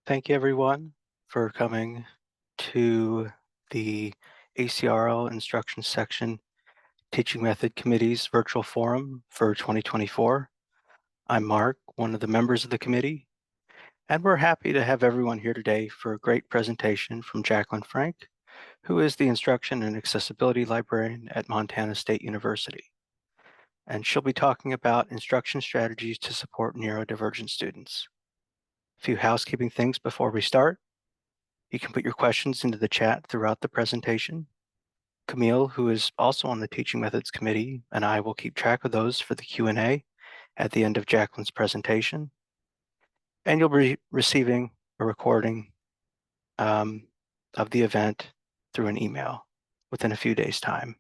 Thank you, everyone, for coming to the ACRL Instruction Section Teaching Method Committee's virtual forum for 2024. I'm Mark, one of the members of the committee, and we're happy to have everyone here today for a great presentation from Jacqueline Frank, who is the Instruction and Accessibility Librarian at Montana State University. And she'll be talking about instruction strategies to support neurodivergent students. A few housekeeping things before we start. You can put your questions into the chat throughout the presentation. Camille, who is also on the Teaching Methods Committee, and I will keep track of those for the Q&A at the end of Jacqueline's presentation. And you'll be receiving a recording of the event through an email within a few days' time.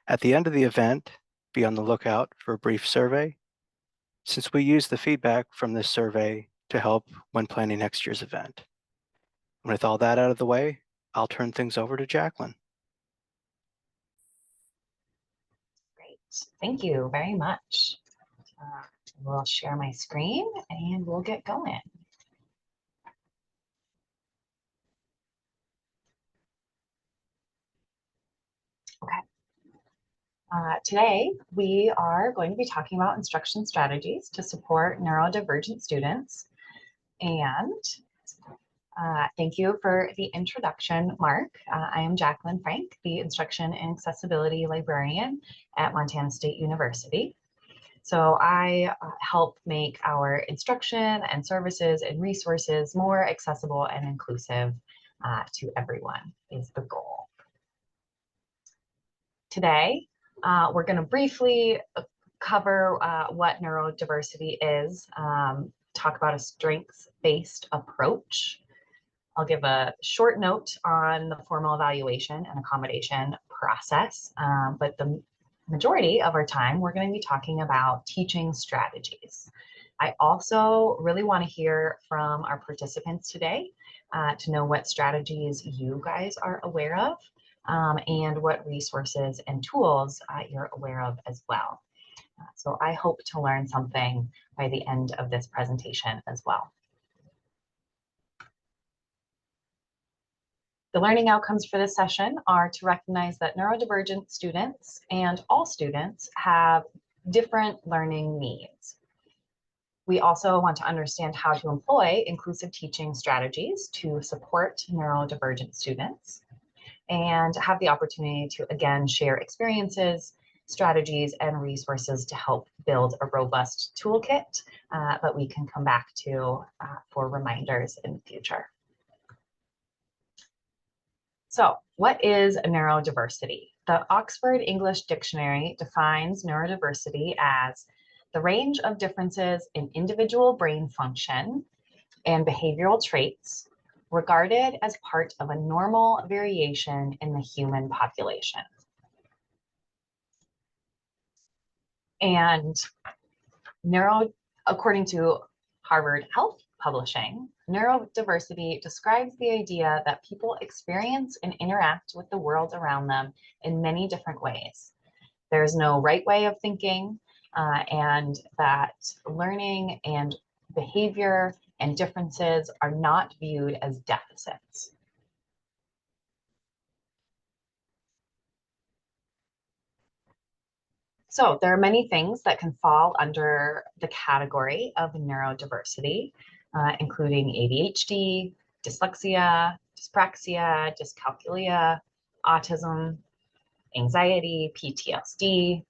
At the end of the event, be on the lookout for a brief survey, since we use the feedback from this survey to help when planning next year's event. With all that out of the way, I'll turn things over to Jacqueline. Great, thank you very much. We'll share my screen and we'll get going. Okay. Today, we are going to be talking about instruction strategies to support neurodivergent students. And thank you for the introduction, Mark. I am Jacqueline Frank, the Instruction and Accessibility Librarian at Montana State University. So I help make our instruction and services and resources more accessible and inclusive to everyone is the goal. Today, we're going to briefly cover what neurodiversity is, talk about a strengths-based approach. I'll give a short note on the formal evaluation and accommodation process, but the majority of our time, we're going to be talking about teaching strategies. I also really want to hear from our participants today to know what strategies you guys are aware of and what resources and tools you're aware of as well. So I hope to learn something by the end of this presentation as well. The learning outcomes for this session are to recognize that neurodivergent students and all students have different learning needs. We also want to understand how to employ inclusive teaching strategies to support neurodivergent students and have the opportunity to, again, share experiences, strategies, and resources to help build a robust toolkit that we can come back to for reminders in the future. So what is neurodiversity? The Oxford English Dictionary defines neurodiversity as the range of differences in individual brain function and behavioral traits regarded as part of a normal variation in the human population. And according to Harvard Health Publishing, neurodiversity describes the idea that people experience and interact with the world around them in many different ways. There's no right way of thinking, and that learning and behavior and differences are not viewed as deficits. So there are many things that can fall under the category of neurodiversity, including ADHD, dyslexia, dyspraxia, dyscalculia, autism, anxiety, PTSD,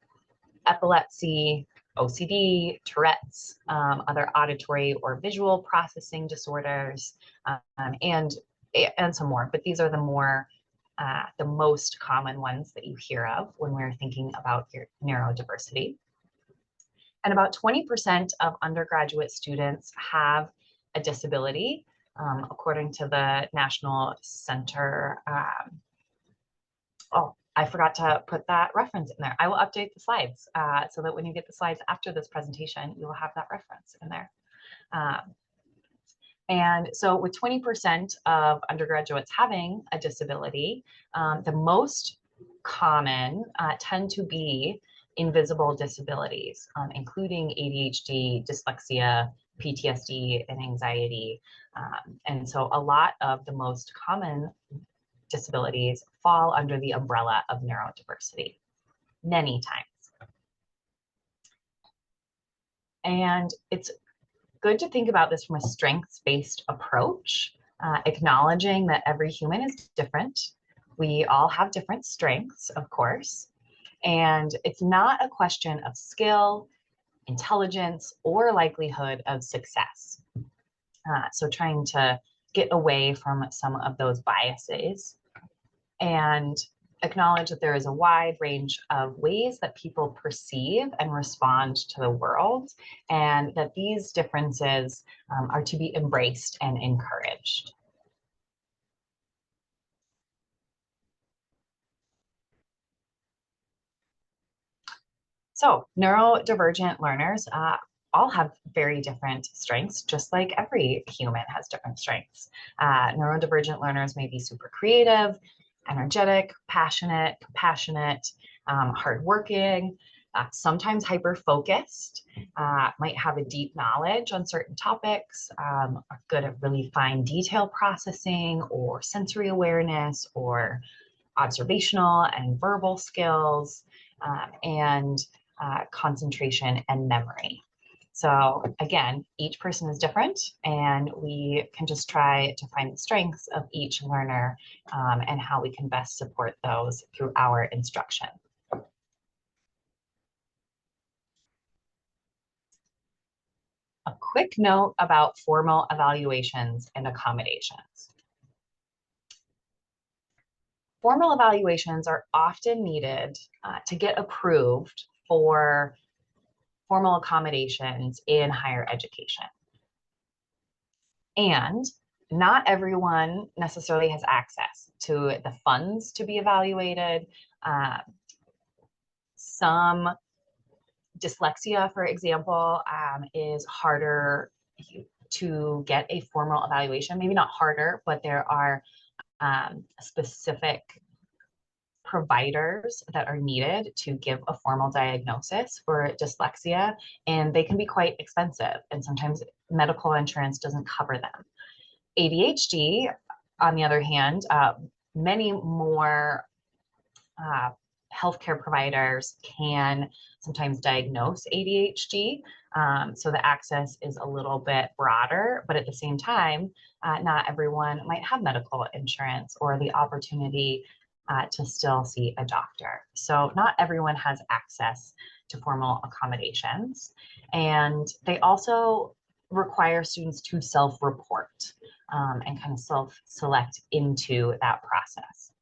epilepsy, OCD, Tourette's, other auditory or visual processing disorders, and some more. But these are the most common ones that you hear of when we're thinking about your neurodiversity. And about 20% of undergraduate students have a disability, according to the National Center. Oh, I forgot to put that reference in there. I will update the slides so that when you get the slides after this presentation, you will have that reference in there. And so with 20% of undergraduates having a disability, the most common tend to be invisible disabilities, including ADHD, dyslexia, PTSD and anxiety. And so a lot of the most common disabilities fall under the umbrella of neurodiversity many times. And it's good to think about this from a strengths-based approach, acknowledging that every human is different. We all have different strengths, of course, and it's not a question of skill, intelligence, or likelihood of success. So trying to get away from some of those biases and acknowledge that there is a wide range of ways that people perceive and respond to the world, and that these differences are to be embraced and encouraged. So neurodivergent learners all have very different strengths, just like every human has different strengths. Neurodivergent learners may be super creative, energetic, passionate, compassionate, hardworking, sometimes hyper-focused, might have a deep knowledge on certain topics, are good at really fine detail processing or sensory awareness or observational and verbal skills, and concentration and memory. So again, each person is different, and we can just try to find the strengths of each learner and how we can best support those through our instruction. A quick note about formal evaluations and accommodations. Formal evaluations are often needed to get approved for formal accommodations in higher education. And not everyone necessarily has access to the funds to be evaluated. Some dyslexia, for example, is harder to get a formal evaluation. Maybe not harder, but there are specific providers that are needed to give a formal diagnosis for dyslexia, and they can be quite expensive, and sometimes medical insurance doesn't cover them. ADHD, on the other hand, many more healthcare providers can sometimes diagnose ADHD, so the access is a little bit broader, but at the same time, not everyone might have medical insurance or the opportunity to still see a doctor. So not everyone has access to formal accommodations, and they also require students to self-report and kind of self-select into that process.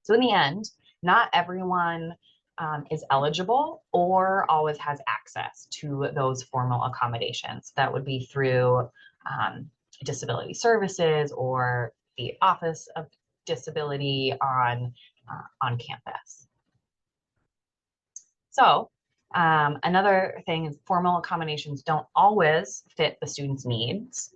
So in the end, not everyone is eligible or always has access to those formal accommodations. That would be through disability services or the Office of Disability on campus. So another thing is formal accommodations don't always fit the student's needs.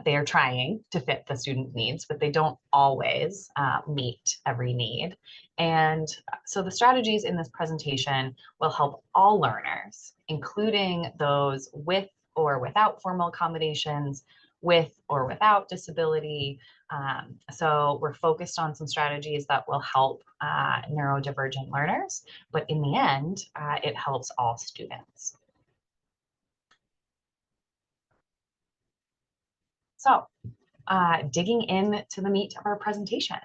They are trying to fit the student's needs, but they don't always meet every need. And so the strategies in this presentation will help all learners, including those with or without formal accommodations, with or without disability. So we're focused on some strategies that will help neurodivergent learners, but in the end, it helps all students. So digging into the meat of our presentation,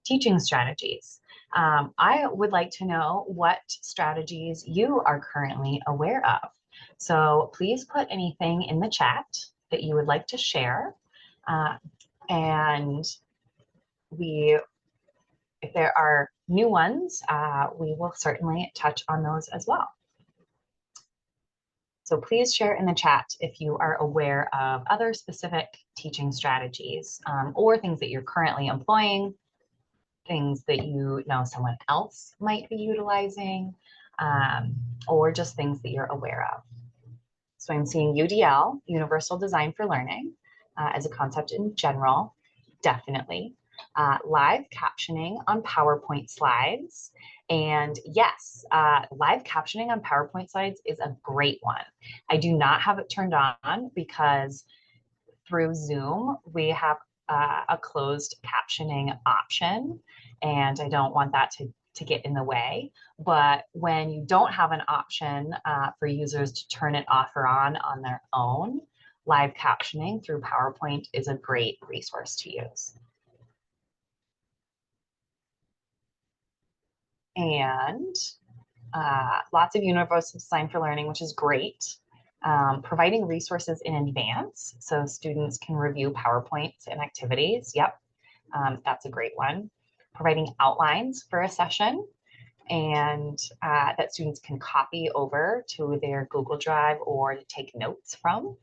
teaching strategies. I would like to know what strategies you are currently aware of. So please put anything in the chat that you would like to share. And if there are new ones, we will certainly touch on those as well. So please share in the chat if you are aware of other specific teaching strategies or things that you're currently employing, things that you know someone else might be utilizing, or just things that you're aware of. So I'm seeing UDL, Universal Design for Learning, as a concept in general, definitely. Live captioning on PowerPoint slides, And yes, live captioning on PowerPoint slides is a great one. I do not have it turned on because through Zoom, we have a closed captioning option, and I don't want that to get in the way. But when you don't have an option for users to turn it off or on their own, live captioning through PowerPoint is a great resource to use. And lots of universal design for learning, which is great. Providing resources in advance so students can review PowerPoints and activities. Yep, that's a great one. Providing outlines for a session and that students can copy over to their Google Drive or to take notes from.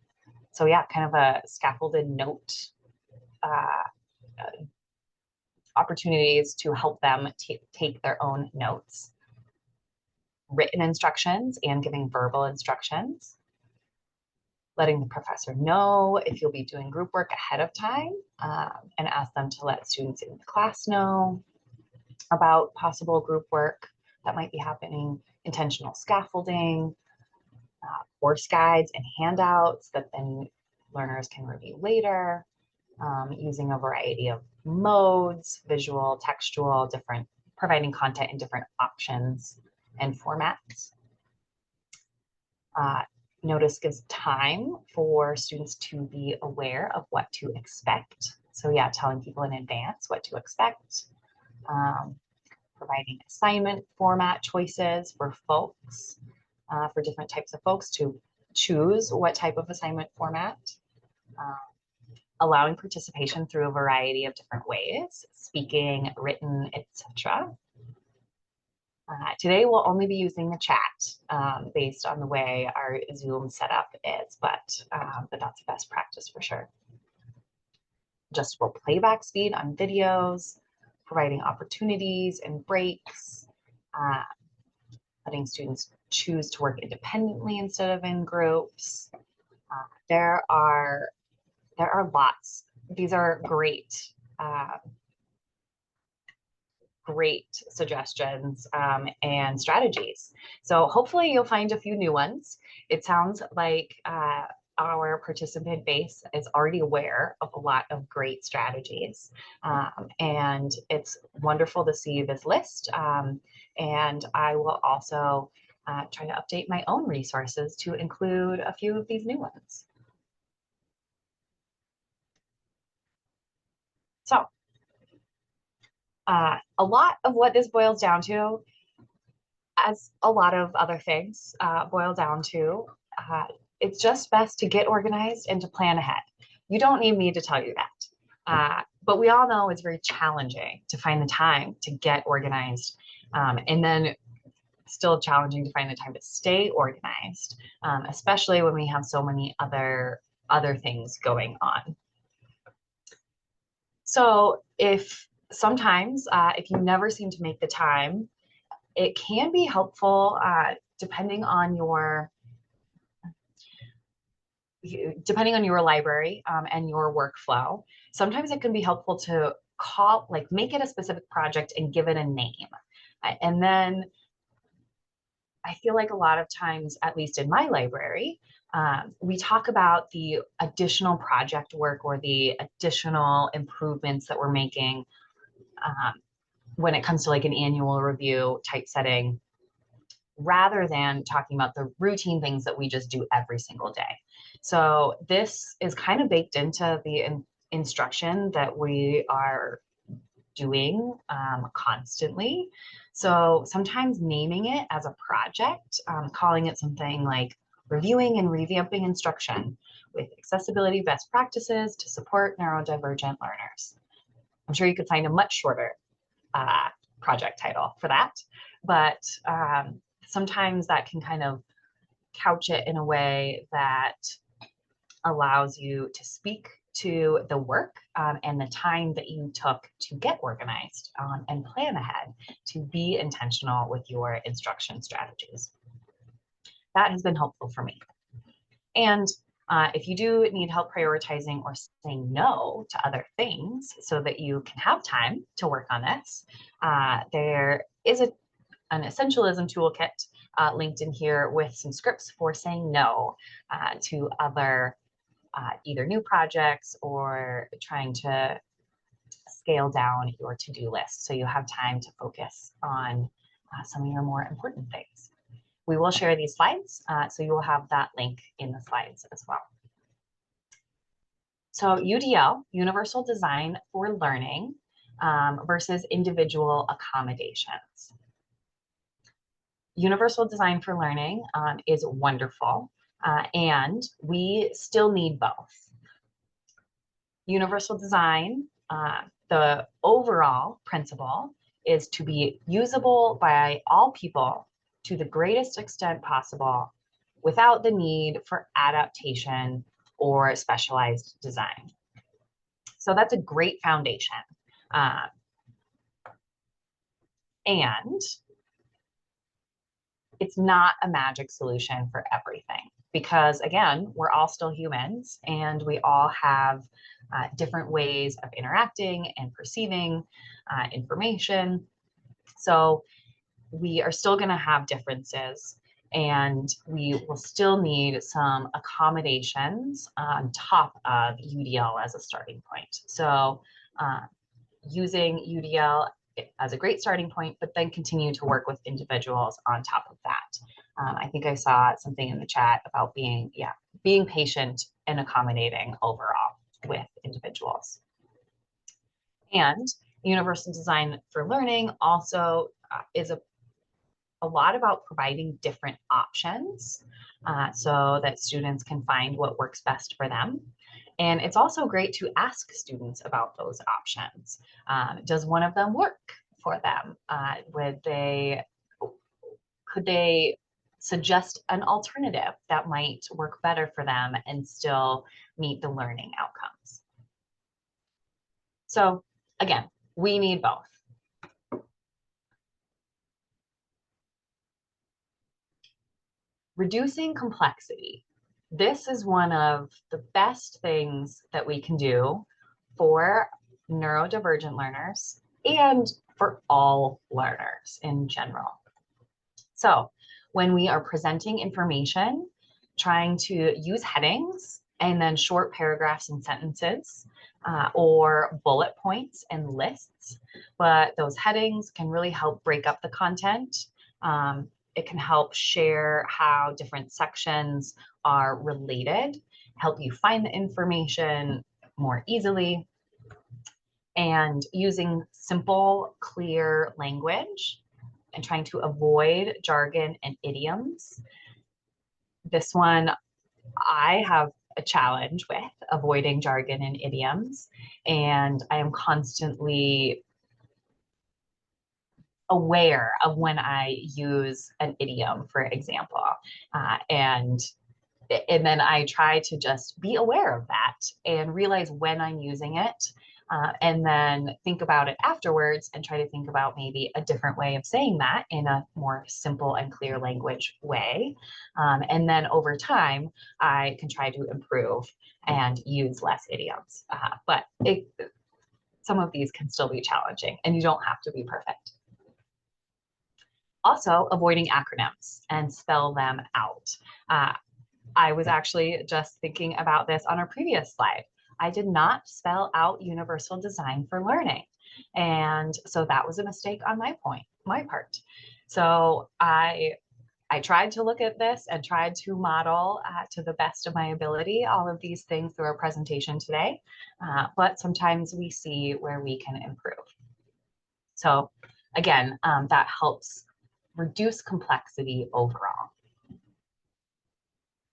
So yeah, kind of a scaffolded note opportunities to help them take their own notes. Written instructions and giving verbal instructions. Letting the professor know if you'll be doing group work ahead of time and ask them to let students in the class know about possible group work that might be happening, intentional scaffolding, course guides and handouts that then learners can review later, using a variety of modes, visual, textual, different, providing content in different options and formats. Notice gives time for students to be aware of what to expect. So yeah, telling people in advance what to expect. Providing assignment format choices for folks, for different types of folks to choose what type of assignment format. Allowing participation through a variety of different ways, speaking, written, etc. Today we'll only be using the chat based on the way our Zoom setup is, but that's a best practice for sure. Adjustable playback speed on videos, providing opportunities and breaks, letting students choose to work independently instead of in groups. There are lots. These are great. Great suggestions and strategies. So hopefully you'll find a few new ones. It sounds like our participant base is already aware of a lot of great strategies. And it's wonderful to see this list. And I will also try to update my own resources to include a few of these new ones. So a lot of what this boils down to, as a lot of other things boil down to, it's just best to get organized and to plan ahead. You don't need me to tell you that. But we all know it's very challenging to find the time to get organized, and then still challenging to find the time to stay organized, especially when we have so many other things going on. So if sometimes, if you never seem to make the time, it can be helpful depending on your library and your workflow. Sometimes it can be helpful to make it a specific project and give it a name. And then I feel like a lot of times, at least in my library, we talk about the additional project work or the additional improvements that we're making when it comes to like an annual review type setting, rather than talking about the routine things that we just do every single day. So this is kind of baked into the instruction that we are doing constantly. So sometimes naming it as a project, calling it something like reviewing and revamping instruction with accessibility best practices to support neurodivergent learners. I'm sure you could find a much shorter project title for that, but sometimes that can kind of couch it in a way that allows you to speak to the work and the time that you took to get organized and plan ahead, to be intentional with your instruction strategies. That has been helpful for me. And if you do need help prioritizing or saying no to other things so that you can have time to work on this, there is an essentialism toolkit linked in here with some scripts for saying no to other either new projects or trying to scale down your to-do list so you have time to focus on some of your more important things. We will share these slides, so you will have that link in the slides as well. So UDL, Universal Design for Learning, versus individual accommodations. Universal Design for Learning is wonderful, and we still need both. Universal design, the overall principle is to be usable by all people to the greatest extent possible without the need for adaptation or specialized design. So that's a great foundation. And it's not a magic solution for everything because, again, we're all still humans and we all have different ways of interacting and perceiving information. So we are still going to have differences and we will still need some accommodations on top of UDL as a starting point. So using UDL as a great starting point, but then continue to work with individuals on top of that. I think I saw something in the chat about being patient and accommodating overall with individuals. And Universal Design for Learning also is a lot about providing different options so that students can find what works best for them. And it's also great to ask students about those options. Does one of them work for them? Could they suggest an alternative that might work better for them and still meet the learning outcomes? So again, we need both. Reducing complexity. This is one of the best things that we can do for neurodivergent learners and for all learners in general. So when we are presenting information, trying to use headings and then short paragraphs and sentences or bullet points and lists, but those headings can really help break up the content. It can help share how different sections are related, help you find the information more easily, and using simple, clear language and trying to avoid jargon and idioms. This one, I have a challenge with avoiding jargon and idioms, and I am constantly aware of when I use an idiom, for example, and then I try to just be aware of that and realize when I'm using it, and then think about it afterwards and try to think about maybe a different way of saying that in a more simple and clear language way. And then over time, I can try to improve and use less idioms. But some of these can still be challenging and you don't have to be perfect. Also, avoiding acronyms and spell them out. I was actually just thinking about this on our previous slide. I did not spell out Universal Design for Learning. And so that was a mistake on my part. So I tried to look at this and tried to model to the best of my ability all of these things through our presentation today, but sometimes we see where we can improve. So again, that helps reduce complexity overall.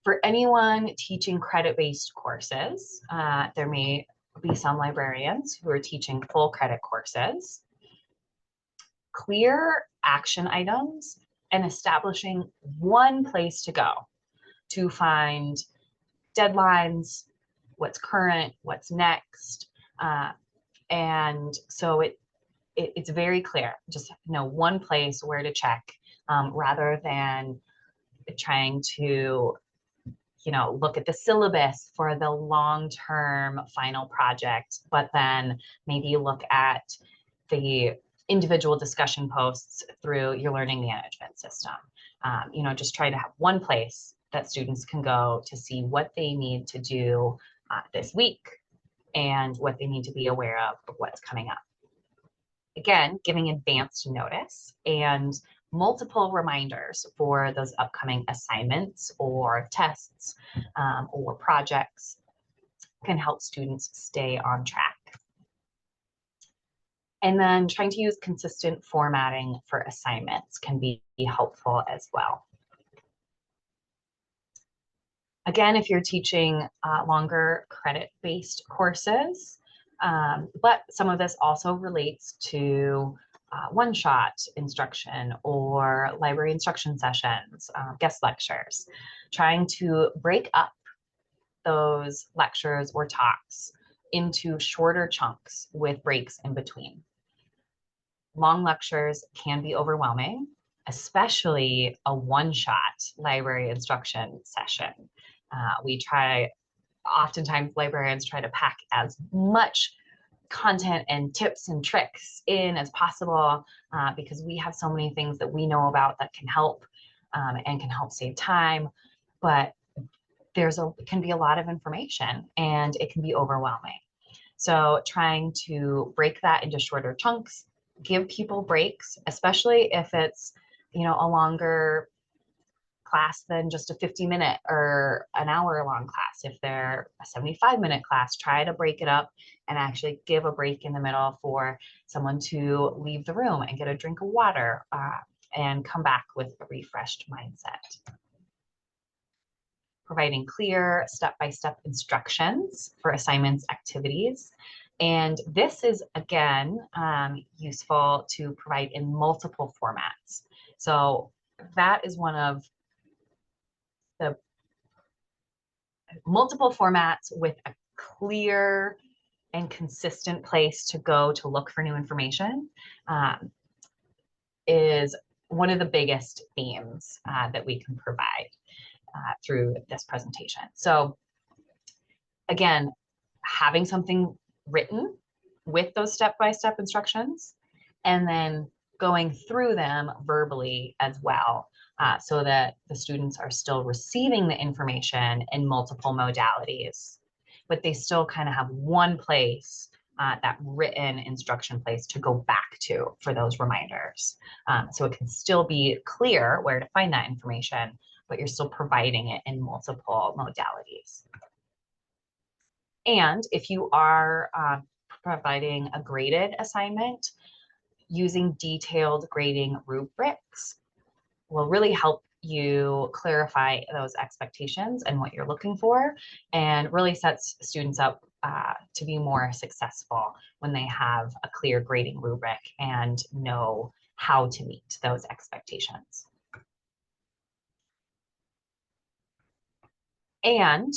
For anyone teaching credit-based courses, there may be some librarians who are teaching full credit courses. Clear action items and establishing one place to go to find deadlines, what's current, what's next. And so it's very clear, just know one place where to check rather than trying to look at the syllabus for the long-term final project, but then maybe look at the individual discussion posts through your learning management system. Just try to have one place that students can go to see what they need to do this week and what they need to be aware of what's coming up. Again, giving advanced notice and multiple reminders for those upcoming assignments or tests or projects can help students stay on track. And then trying to use consistent formatting for assignments can be helpful as well. Again, if you're teaching longer credit-based courses, but some of this also relates to one-shot instruction or library instruction sessions, guest lectures, trying to break up those lectures or talks into shorter chunks with breaks in between. Long lectures can be overwhelming, especially a one-shot library instruction session. Oftentimes librarians try to pack as much content and tips and tricks in as possible because we have so many things that we know about that can help and can help save time, but can be a lot of information and it can be overwhelming. So trying to break that into shorter chunks, give people breaks, especially if it's, a longer class than just a 50-minute or an hour-long class. If they're a 75-minute class, try to break it up and actually give a break in the middle for someone to leave the room and get a drink of water and come back with a refreshed mindset. Providing clear step-by-step instructions for assignments, activities. And this is, again, useful to provide in multiple formats. So that is one of the multiple formats with a clear and consistent place to go to look for new information is one of the biggest themes that we can provide through this presentation. So again, having something written with those step-by-step instructions and then going through them verbally as well so that the students are still receiving the information in multiple modalities, but they still kind of have one place, that written instruction place to go back to for those reminders. So it can still be clear where to find that information, but you're still providing it in multiple modalities. And if you are providing a graded assignment, using detailed grading rubrics will really help you clarify those expectations and what you're looking for, and really sets students up to be more successful when they have a clear grading rubric and know how to meet those expectations. And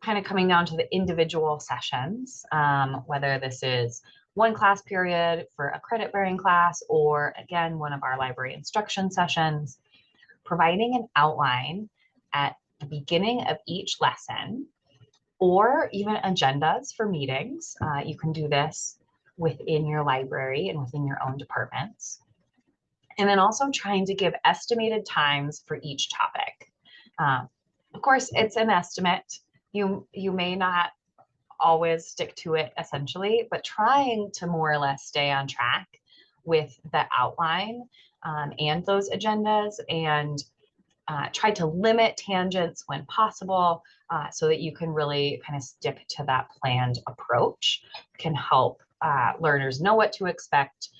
kind of coming down to the individual sessions, whether this is one class period for a credit-bearing class, or again, one of our library instruction sessions, providing an outline at the beginning of each lesson, or even agendas for meetings. You can do this within your library and within your own departments. And then also trying to give estimated times for each topic. Of course, it's an estimate. You may not always stick to it essentially, but trying to more or less stay on track with the outline and those agendas, and try to limit tangents when possible so that you can really kind of stick to that planned approach, can help learners know what to expect,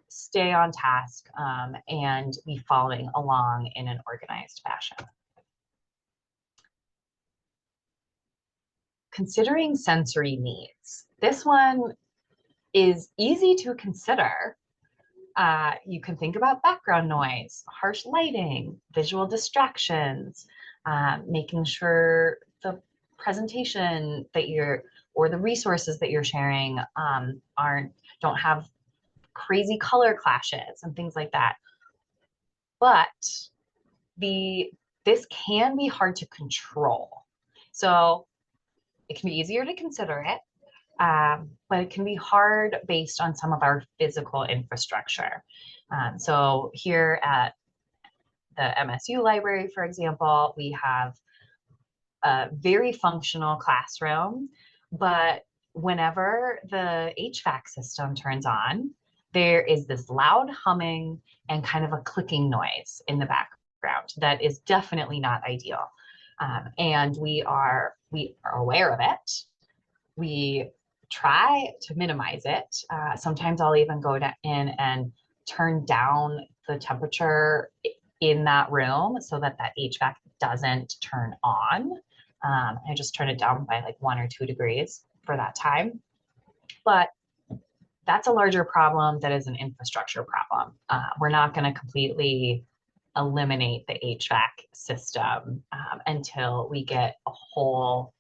stay on task, and be following along in an organized fashion. Considering sensory needs. This one is easy to consider. You can think about background noise, harsh lighting, visual distractions, making sure the presentation that or the resources that you're sharing don't have crazy color clashes and things like that. But this can be hard to control. So it can be easier to consider it, but it can be hard based on some of our physical infrastructure. So here at the MSU library, for example, we have a very functional classroom, but whenever the HVAC system turns on, there is this loud humming and kind of a clicking noise in the background that is definitely not ideal. And we are aware of it. We try to minimize it. Sometimes I'll even go in and turn down the temperature in that room so that that HVAC doesn't turn on. I just turn it down by like 1 or 2 degrees for that time. But that's a larger problem that is an infrastructure problem. We're not going to completely eliminate the HVAC system until we get a whole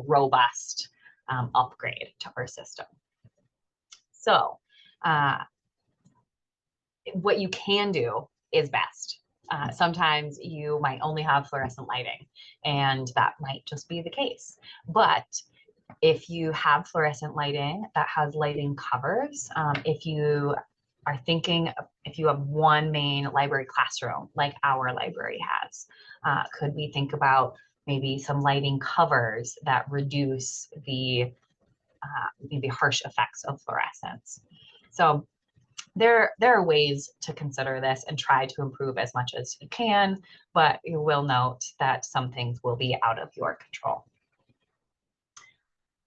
robust upgrade to our system. So what you can do is best. Sometimes you might only have fluorescent lighting, and that might just be the case. But if you have fluorescent lighting that has lighting covers, if you are thinking, if you have one main library classroom like our library has, could we think about maybe some lighting covers that reduce the maybe harsh effects of fluorescence? So there are ways to consider this and try to improve as much as you can, but you will note that some things will be out of your control.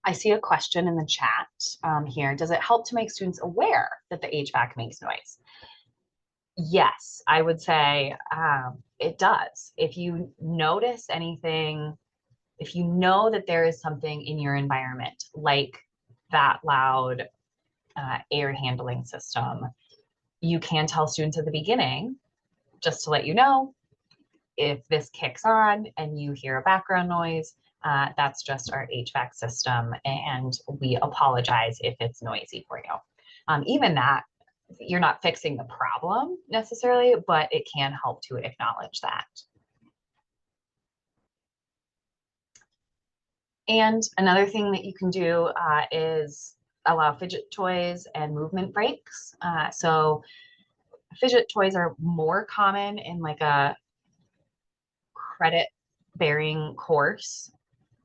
I see a question in the chat here. Does it help to make students aware that the HVAC makes noise? Yes, I would say it does. If you notice anything, if you know that there is something in your environment, like that loud air handling system, you can tell students at the beginning, just to let you know, if this kicks on and you hear a background noise, that's just our HVAC system, and we apologize if it's noisy for you. Even that, you're not fixing the problem necessarily, but it can help to acknowledge that. And another thing that you can do is allow fidget toys and movement breaks. So fidget toys are more common in like a credit bearing course,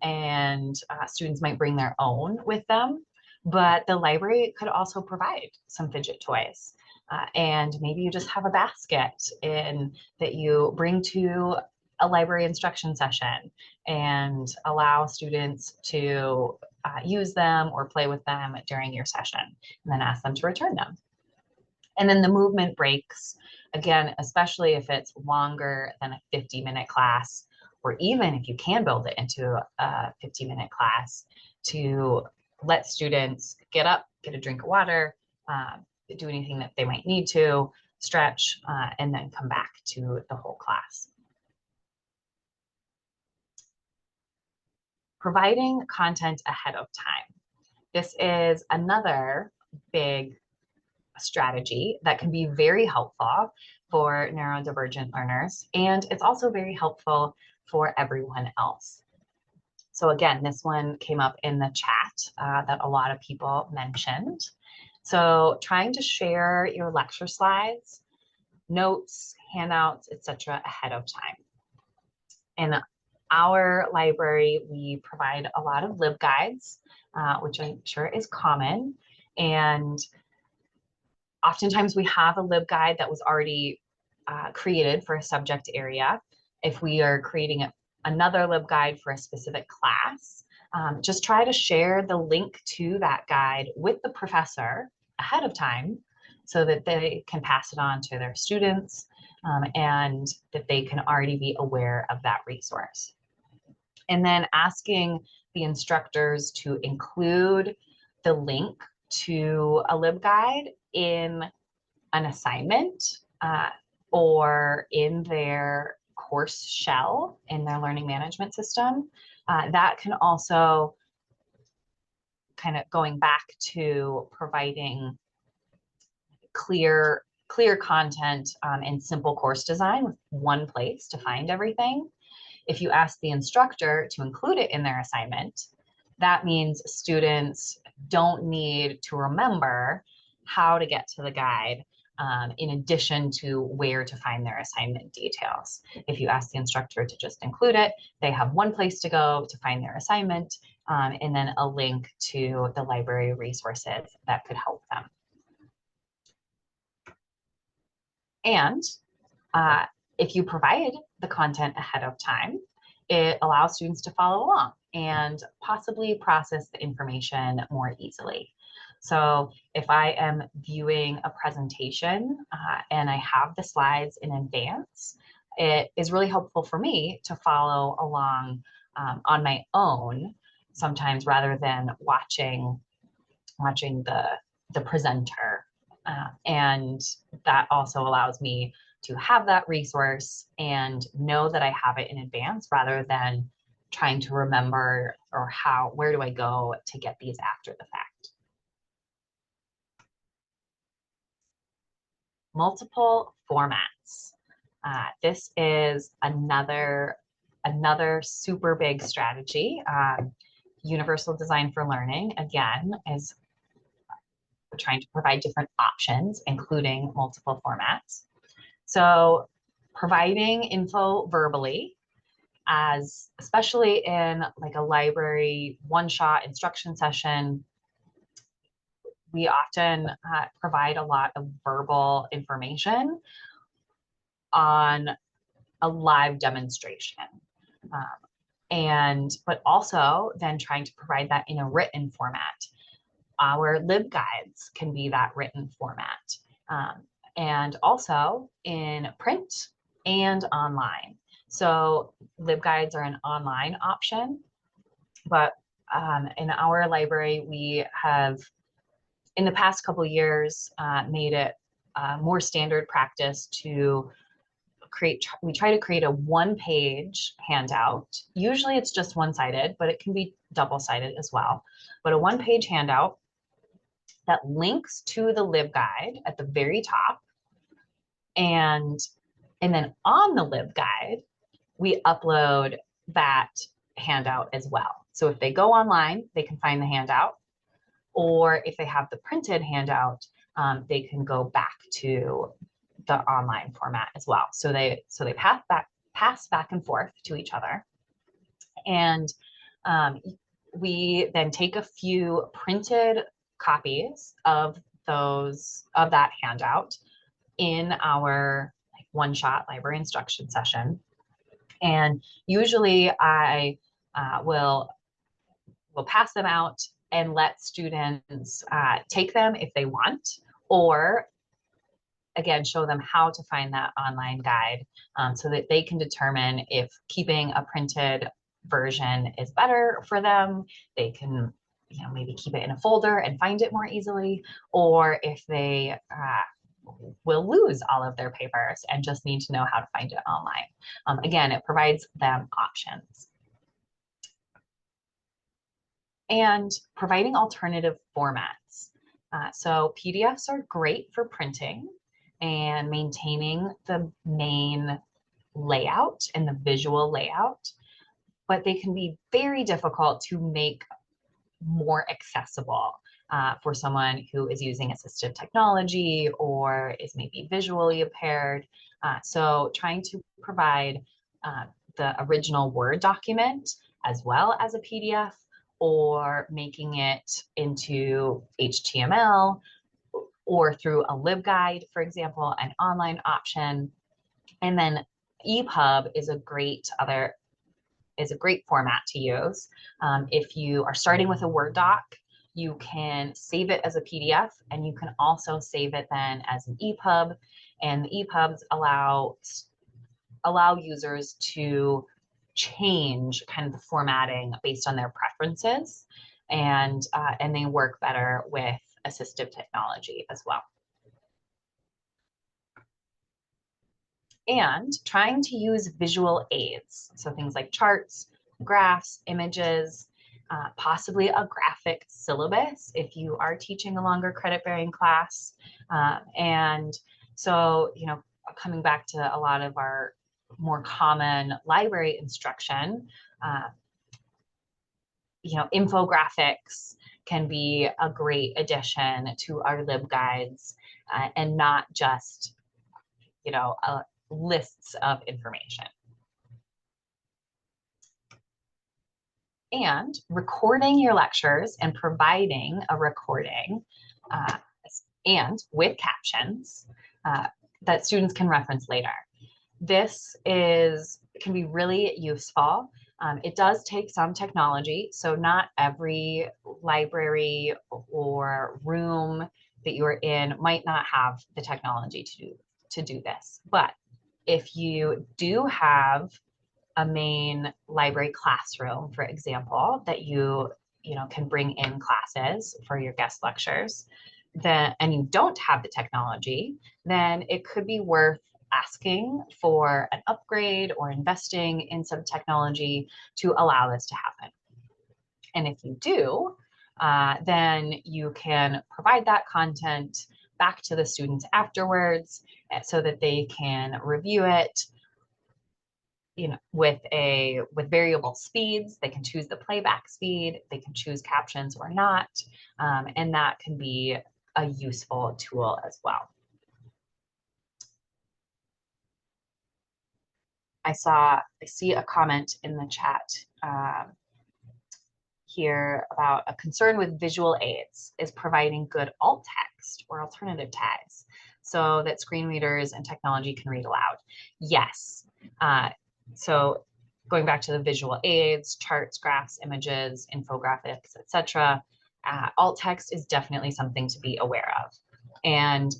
and students might bring their own with them, but the library could also provide some fidget toys. And maybe you just have a basket that you bring to a library instruction session and allow students to use them or play with them during your session, and then ask them to return them. And then the movement breaks, again, especially if it's longer than a 50-minute class, or even if you can build it into a 50-minute class, to let students get up, get a drink of water, do anything that they might need to, stretch, and then come back to the whole class. Providing content ahead of time. This is another big strategy that can be very helpful for neurodivergent learners, and it's also very helpful for everyone else. So again, this one came up in the chat that a lot of people mentioned. So trying to share your lecture slides, notes, handouts, etc. ahead of time. In our library, we provide a lot of LibGuides, which I'm sure is common, and oftentimes we have a LibGuide that was already created for a subject area. If we are creating another LibGuide for a specific class, just try to share the link to that guide with the professor ahead of time so that they can pass it on to their students and that they can already be aware of that resource. And then asking the instructors to include the link to a LibGuide in an assignment or in their course shell in their learning management system. That can also, kind of going back to providing clear content and simple course design with one place to find everything. If you ask the instructor to include it in their assignment, that means students don't need to remember how to get to the guide in addition to where to find their assignment details. If you ask the instructor to just include it, they have one place to go to find their assignment and then a link to the library resources that could help them. And if you provide the content ahead of time, it allows students to follow along and possibly process the information more easily. So if I am viewing a presentation and I have the slides in advance, it is really helpful for me to follow along on my own, sometimes rather than watching the presenter. And that also allows me to have that resource and know that I have it in advance rather than trying to remember or where do I go to get these after the fact. Multiple formats. This is another super big strategy. Universal Design for Learning, again, is trying to provide different options, including multiple formats. So providing info verbally, especially in like a library one-shot instruction session, we often provide a lot of verbal information on a live demonstration. But also then trying to provide that in a written format. Our LibGuides can be that written format. And also in print and online. So LibGuides are an online option, but in our library, we have, in the past couple of years, made it more standard practice to we try to create a one-page handout. Usually it's just one-sided, but it can be double-sided as well. But a one-page handout that links to the LibGuide at the very top. And then on the LibGuide, we upload that handout as well. So if they go online, they can find the handout, or if they have the printed handout, they can go back to the online format as well. So they pass back and forth to each other. And we then take a few printed copies of that handout in our one-shot library instruction session. And usually I will pass them out and let students take them if they want, or again, show them how to find that online guide so that they can determine if keeping a printed version is better for them. They can maybe keep it in a folder and find it more easily, or if they will lose all of their papers and just need to know how to find it online. Again, it provides them options. And providing alternative formats. So PDFs are great for printing and maintaining the main layout and the visual layout, but they can be very difficult to make more accessible for someone who is using assistive technology or is maybe visually impaired. So trying to provide the original Word document as well as a PDF, or making it into HTML or through a LibGuide, for example, an online option. And then EPUB is a great format to use. If you are starting with a Word doc, you can save it as a PDF, and you can also save it then as an EPUB. And the EPUBs allow users to change kind of the formatting based on their preferences, and they work better with assistive technology as well. And trying to use visual aids, so things like charts, graphs, images, possibly a graphic syllabus if you are teaching a longer credit-bearing class. And so, coming back to a lot of our more common library instruction, infographics can be a great addition to our LibGuides, and not just, lists of information. And recording your lectures and providing a recording and with captions that students can reference later. This can be really useful. It does take some technology, so not every library or room that you're in might not have the technology to do this. But if you do have a main library classroom, for example, that you can bring in classes for your guest lectures, and you don't have the technology, then it could be worth asking for an upgrade or investing in some technology to allow this to happen. And if you do, then you can provide that content back to the students afterwards so that they can review it with variable speeds. They can choose the playback speed, they can choose captions or not, and that can be a useful tool as well. I see a comment in the chat here about a concern with visual aids is providing good alt text or alternative tags so that screen readers and technology can read aloud. Yes. So going back to the visual aids, charts, graphs, images, infographics, etc., alt text is definitely something to be aware of. And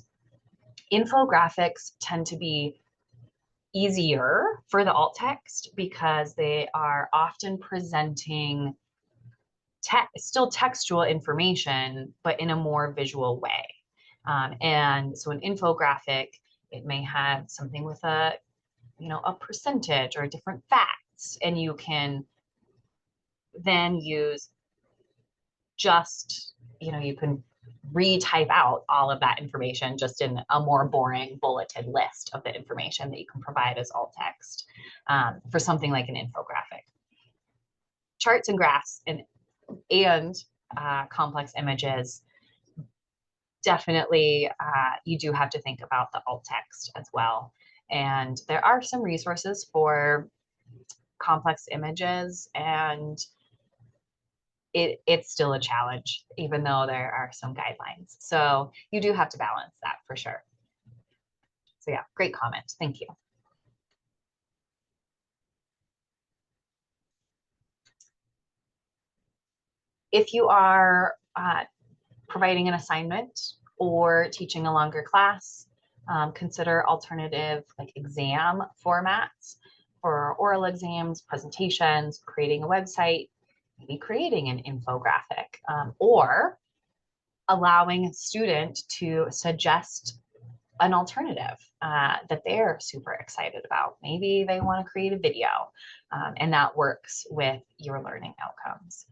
infographics tend to be easier for the alt text because they are often presenting still textual information, but in a more visual way. And so an infographic, it may have something with a percentage or different facts, and you can then use you can retype out all of that information just in a more boring bulleted list of the information that you can provide as alt text for something like an infographic. Charts and graphs and complex images, definitely you do have to think about the alt text as well. And there are some resources for complex images, and it's still a challenge, even though there are some guidelines. So you do have to balance that for sure. So yeah, great comment. Thank you. If you are providing an assignment or teaching a longer class, consider alternative exam formats for oral exams, presentations, creating a website, maybe creating an infographic, or allowing a student to suggest an alternative that they're super excited about. Maybe they want to create a video, and that works with your learning outcomes.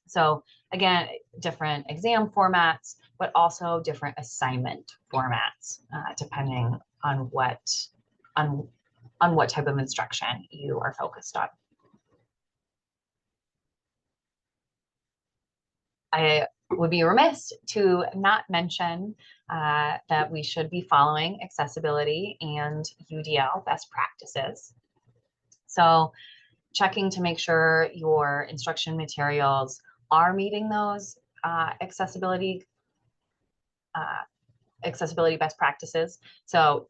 So again, different exam formats, but also different assignment formats, depending on what type of instruction you are focused on. I would be remiss to not mention that we should be following accessibility and UDL best practices. So checking to make sure your instruction materials are meeting those accessibility best practices. So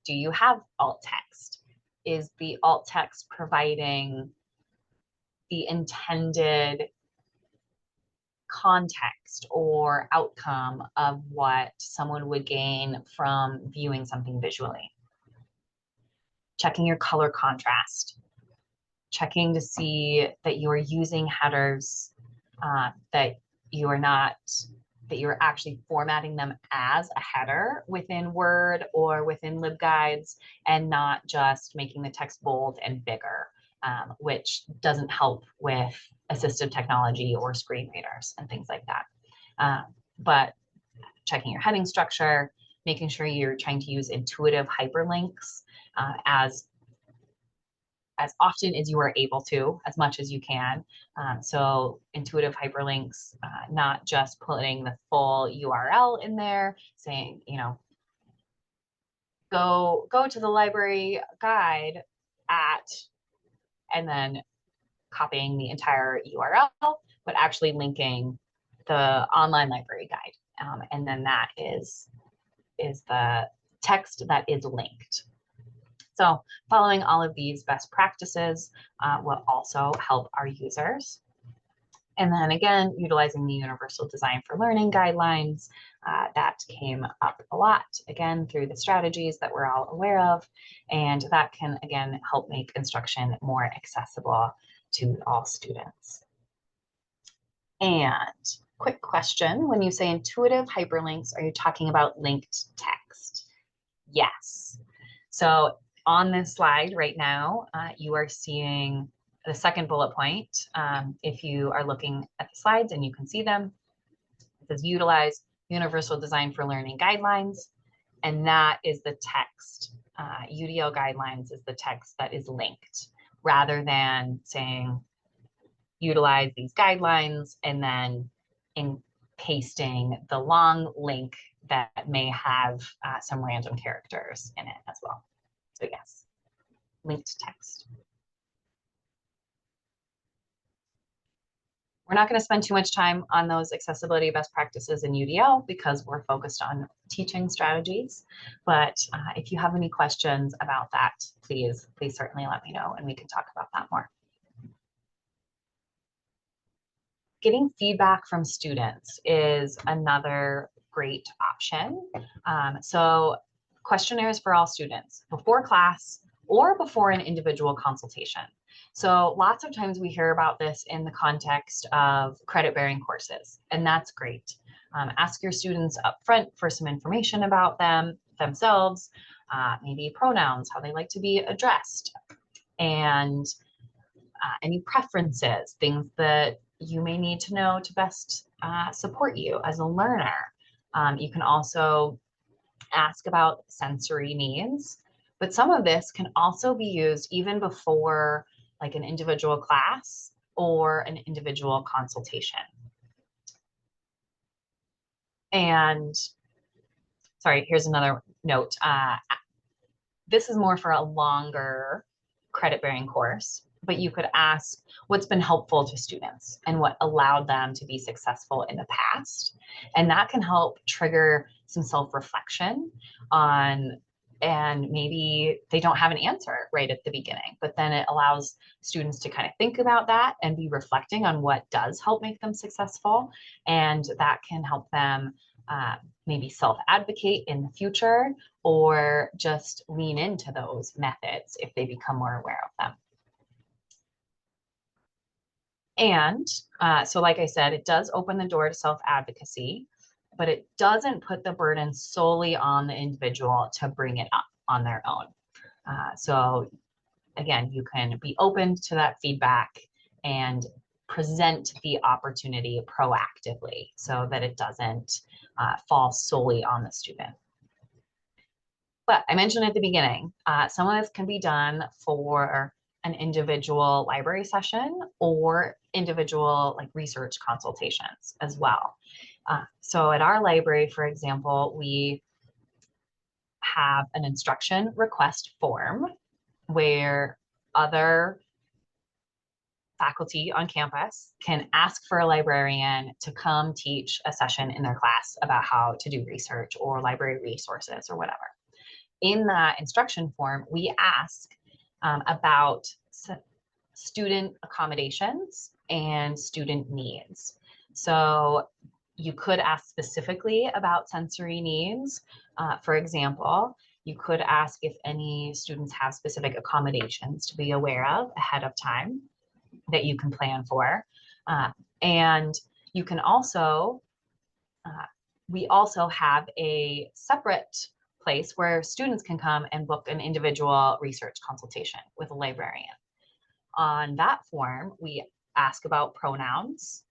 do you have alt text? Is the alt text providing the intended context or outcome of what someone would gain from viewing something visually? Checking your color contrast, checking to see that you are using headers, that you're actually formatting them as a header within Word or within LibGuides, and not just making the text bold and bigger, which doesn't help with assistive technology or screen readers and things like that. But checking your heading structure, making sure you're trying to use intuitive hyperlinks as as often as you are able to, as much as you can. So intuitive hyperlinks, not just putting the full URL in there, saying, you know, go to the library guide at, and then copying the entire URL, but actually linking the online library guide. And then that is the text that is linked. So following all of these best practices will also help our users. And then again, utilizing the Universal Design for Learning guidelines, that came up a lot, again, through the strategies that we're all aware of. And that can, again, help make instruction more accessible to all students. And quick question, when you say intuitive hyperlinks, are you talking about linked text? Yes. So on this slide right now, you are seeing the second bullet point. If you are looking at the slides and you can see them, it says utilize Universal Design for Learning guidelines, and that is the text. UDL guidelines is the text that is linked, rather than saying utilize these guidelines and then pasting the long link that may have some random characters in it as well. So yes, linked text. We're not going to spend too much time on those accessibility best practices in UDL because we're focused on teaching strategies. But if you have any questions about that, please certainly let me know and we can talk about that more. Getting feedback from students is another great option. So questionnaires for all students before class or before an individual consultation. So lots of times we hear about this in the context of credit-bearing courses, and that's great. Ask your students up front for some information about themselves, maybe pronouns, how they like to be addressed, and any preferences, things that you may need to know to best support you as a learner. You can also ask about sensory needs, but some of this can also be used even before like an individual class or an individual consultation. And sorry, here's another note. This is more for a longer credit-bearing course, but you could ask what's been helpful to students and what allowed them to be successful in the past. And that can help trigger some self-reflection on, and maybe they don't have an answer right at the beginning, but then it allows students to kind of think about that and be reflecting on what does help make them successful. And that can help them maybe self-advocate in the future or just lean into those methods if they become more aware of them. And so like I said, it does open the door to self-advocacy, but it doesn't put the burden solely on the individual to bring it up on their own. So again, you can be open to that feedback and present the opportunity proactively so that it doesn't fall solely on the student. But I mentioned at the beginning, some of this can be done for an individual library session or individual like research consultations as well. So at our library, for example, we have an instruction request form where other faculty on campus can ask for a librarian to come teach a session in their class about how to do research or library resources or whatever. In that instruction form, we ask about student accommodations and student needs. So you could ask specifically about sensory needs. For example, you could ask if any students have specific accommodations to be aware of ahead of time that you can plan for. And you can also, we also have a separate place where students can come and book an individual research consultation with a librarian. On that form, we ask about pronouns,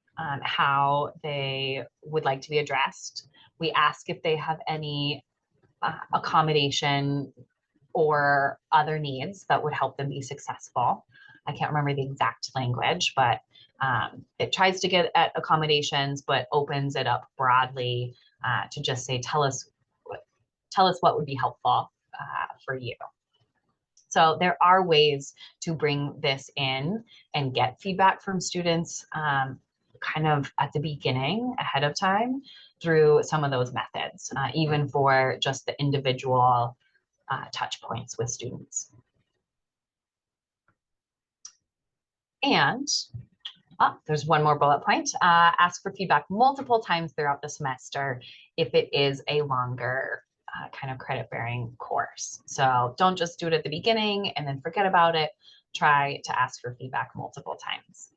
how they would like to be addressed. We ask if they have any accommodation or other needs that would help them be successful. I can't remember the exact language, but it tries to get at accommodations, but opens it up broadly to just say, tell us what would be helpful for you. So there are ways to bring this in and get feedback from students kind of at the beginning, ahead of time, through some of those methods, even for just the individual touch points with students. And there's one more bullet point. Ask for feedback multiple times throughout the semester if it is a longer kind of credit-bearing course. So don't just do it at the beginning and then forget about it. Try to ask for feedback multiple times.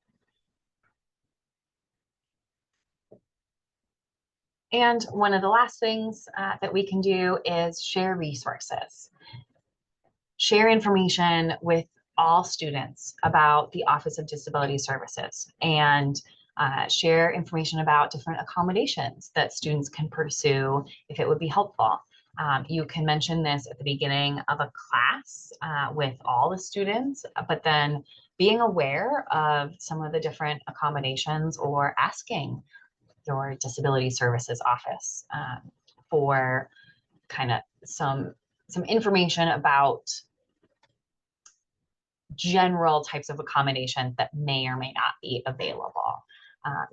And one of the last things that we can do is share resources. Share information with all students about the Office of Disability Services, and share information about different accommodations that students can pursue if it would be helpful. You can mention this at the beginning of a class with all the students, but then being aware of some of the different accommodations, or asking your disability services office for kind of some information about general types of accommodations that may or may not be available,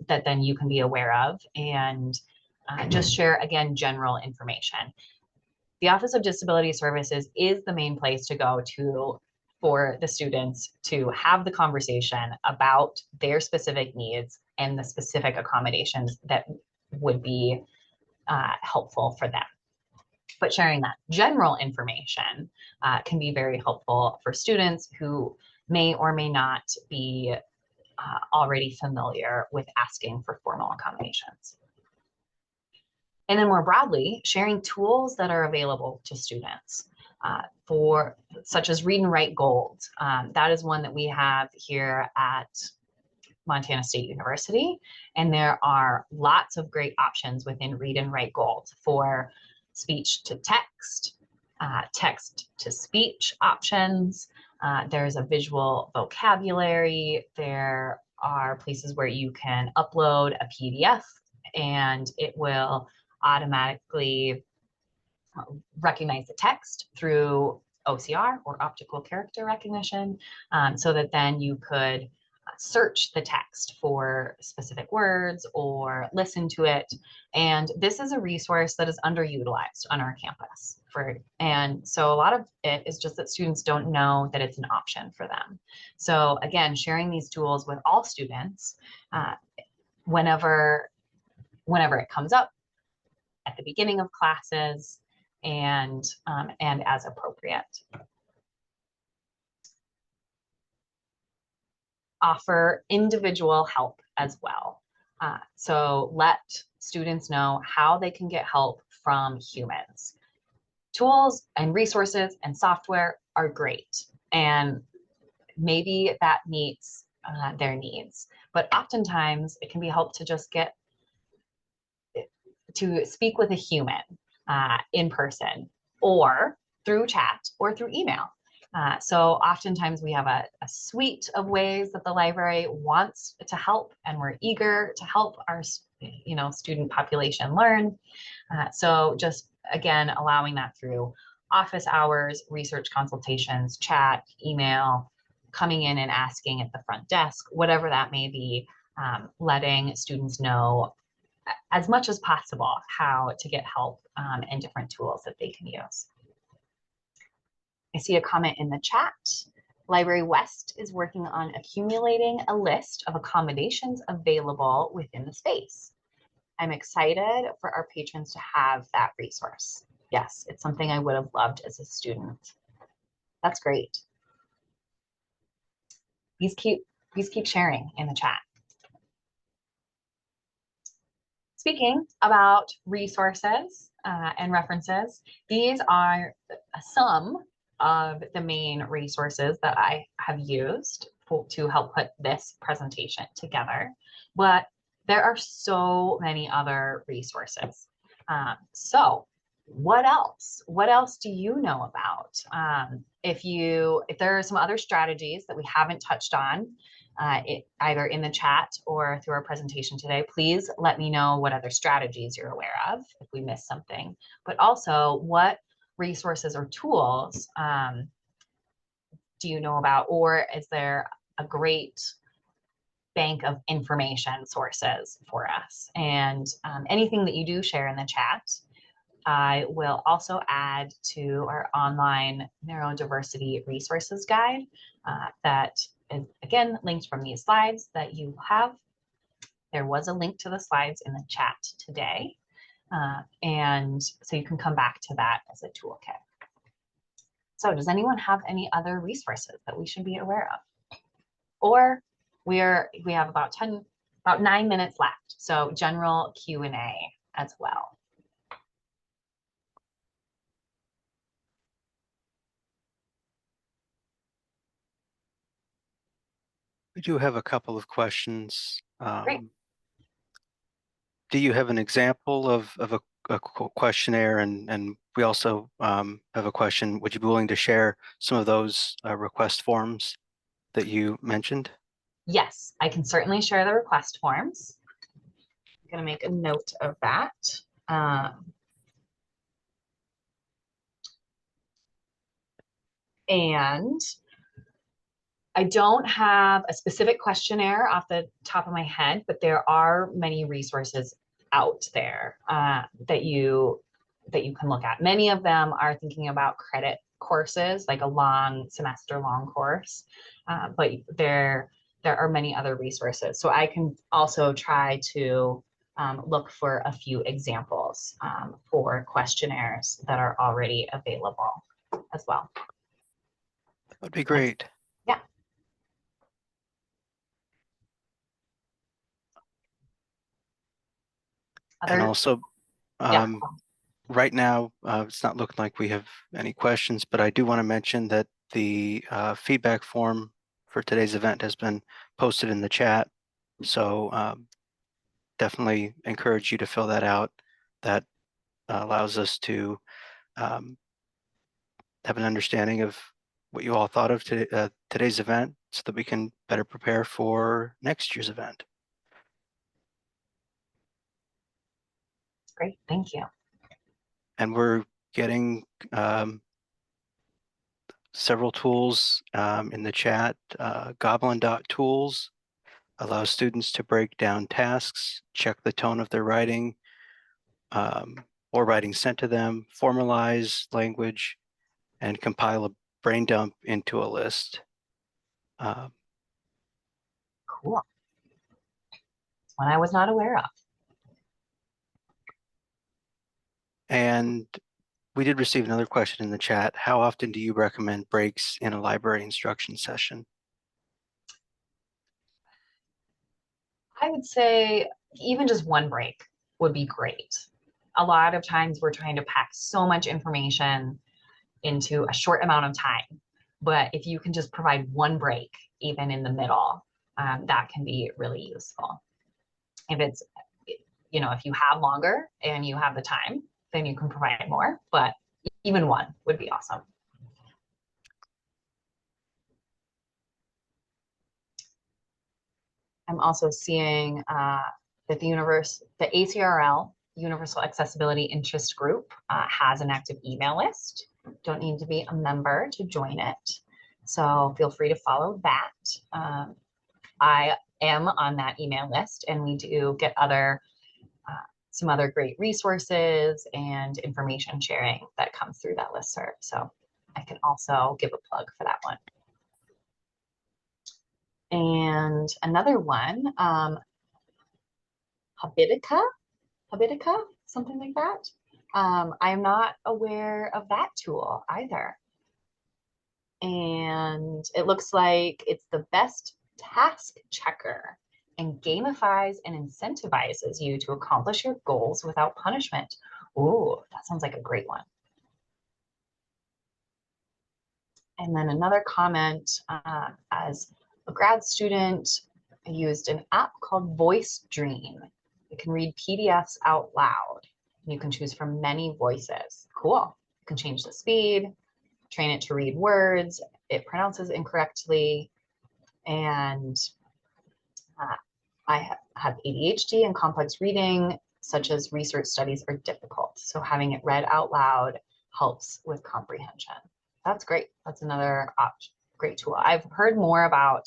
that then you can be aware of, and just share, again, general information. The Office of Disability Services is the main place to go to for the students to have the conversation about their specific needs and the specific accommodations that would be helpful for them. But sharing that general information can be very helpful for students who may or may not be already familiar with asking for formal accommodations. And then more broadly, sharing tools that are available to students for such as Read and Write Gold. That is one that we have here at Montana State University. And there are lots of great options within Read and Write Gold for speech to text, text to speech options. There's a visual vocabulary. There are places where you can upload a PDF and it will automatically recognize the text through OCR, or optical character recognition, so that then you could search the text for specific words or listen to it. And this is a resource that is underutilized on our campus. And so a lot of it is just that students don't know that it's an option for them. So again, sharing these tools with all students whenever it comes up, at the beginning of classes, and as appropriate. Offer individual help as well. So let students know how they can get help from humans. Tools and resources and software are great, and maybe that meets their needs, but oftentimes it can be helpful to just get to speak with a human in person, or through chat, or through email. So oftentimes we have a suite of ways that the library wants to help, and we're eager to help our student population learn. So just, again, allowing that through office hours, research consultations, chat, email, coming in and asking at the front desk, whatever that may be, letting students know as much as possible how to get help and different tools that they can use. I see a comment in the chat. Library West is working on accumulating a list of accommodations available within the space. I'm excited for our patrons to have that resource. Yes, it's something I would have loved as a student. That's great. Please keep sharing in the chat. Speaking about resources and references, these are some of the main resources that I have used to help put this presentation together, but there are so many other resources. So what else? What else do you know about? If there are some other strategies that we haven't touched on, either in the chat or through our presentation today, please let me know what other strategies you're aware of if we missed something, but also what resources or tools do you know about, or is there a great bank of information sources for us? And anything that you do share in the chat, I will also add to our online neurodiversity resources guide that is, again, linked from these slides that you have. There was a link to the slides in the chat today. And so you can come back to that as a toolkit. So does anyone have any other resources that we should be aware of? Or we have about 9 minutes left. So general Q&A as well. We do have a couple of questions. Great. Do you have an example of a questionnaire? And we also have a question, would you be willing to share some of those request forms that you mentioned? Yes, I can certainly share the request forms. I'm going to make a note of that. And I don't have a specific questionnaire off the top of my head, but there are many resources out there that you can look at. Many of them are thinking about credit courses, like a long semester long course, but there are many other resources. So I can also try to look for a few examples for questionnaires that are already available as well. That would be great. Yeah. And also, yeah. right now, it's not looking like we have any questions, but I do want to mention that the feedback form for today's event has been posted in the chat. So definitely encourage you to fill that out. That allows us to have an understanding of what you all thought of today's event so that we can better prepare for next year's event. Great, thank you. And we're getting several tools in the chat. Goblin.tools allows students to break down tasks, check the tone of their writing or writing sent to them, formalize language, and compile a brain dump into a list. Cool. It's one I was not aware of. And we did receive another question in the chat. How often do you recommend breaks in a library instruction session? I would say even just one break would be great. A lot of times we're trying to pack so much information into a short amount of time, but if you can just provide one break, even in the middle, that can be really useful. If it's, if you have longer and you have the time, then you can provide more, but even one would be awesome. I'm also seeing that the ACRL, Universal Accessibility Interest Group, has an active email list. Don't need to be a member to join it. So feel free to follow that. I am on that email list, and we do get some other great resources and information sharing that comes through that listserv. So I can also give a plug for that one. And another one, Habitica, something like that. I'm not aware of that tool either. And it looks like it's the best task checker and gamifies and incentivizes you to accomplish your goals without punishment. Ooh, that sounds like a great one. And then another comment, as a grad student, I used an app called Voice Dream. You can read PDFs out loud. You can choose from many voices. Cool. You can change the speed, train it to read words. It pronounces incorrectly. And I have ADHD and complex reading, such as research studies are difficult. So having it read out loud helps with comprehension. That's great. That's another great tool. I've heard more about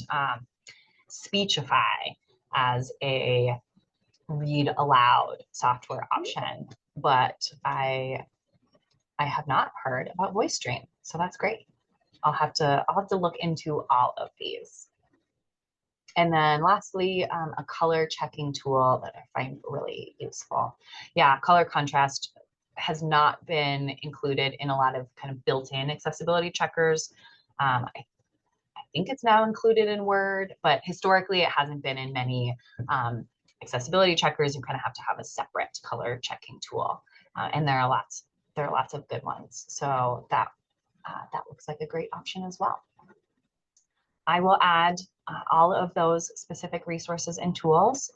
Speechify as a read aloud software option, but I have not heard about VoiceStream. So that's great. I'll have to look into all of these. And then lastly, a color checking tool that I find really useful. Yeah, color contrast has not been included in a lot of kind of built-in accessibility checkers. I think it's now included in Word, but historically it hasn't been in many accessibility checkers. You kind of have to have a separate color checking tool, and there are lots of good ones. So that looks like a great option as well. I will add all of those specific resources and tools,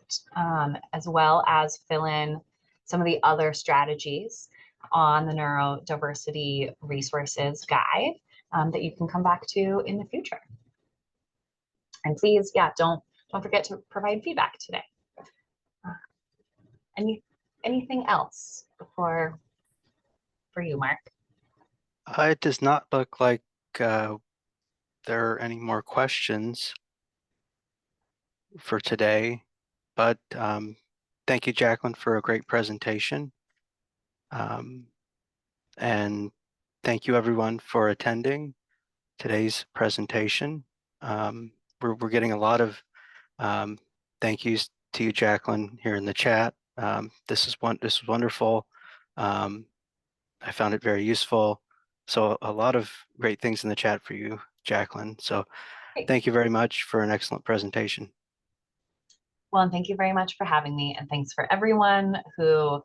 as well as fill in some of the other strategies on the neurodiversity resources guide that you can come back to in the future. And please, yeah, don't forget to provide feedback today. Anything else for you, Mark? It does not look like there are any more questions for today, but thank you, Jacqueline, for a great presentation. And thank you everyone for attending today's presentation. We're getting a lot of thank yous to you, Jacqueline, here in the chat. This is wonderful. I found it very useful. So a lot of great things in the chat for you, Jacqueline. So thank you very much for an excellent presentation. Well, and thank you very much for having me, and thanks for everyone who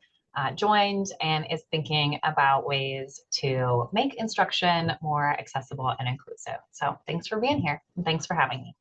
joined and is thinking about ways to make instruction more accessible and inclusive. So thanks for being here, and thanks for having me.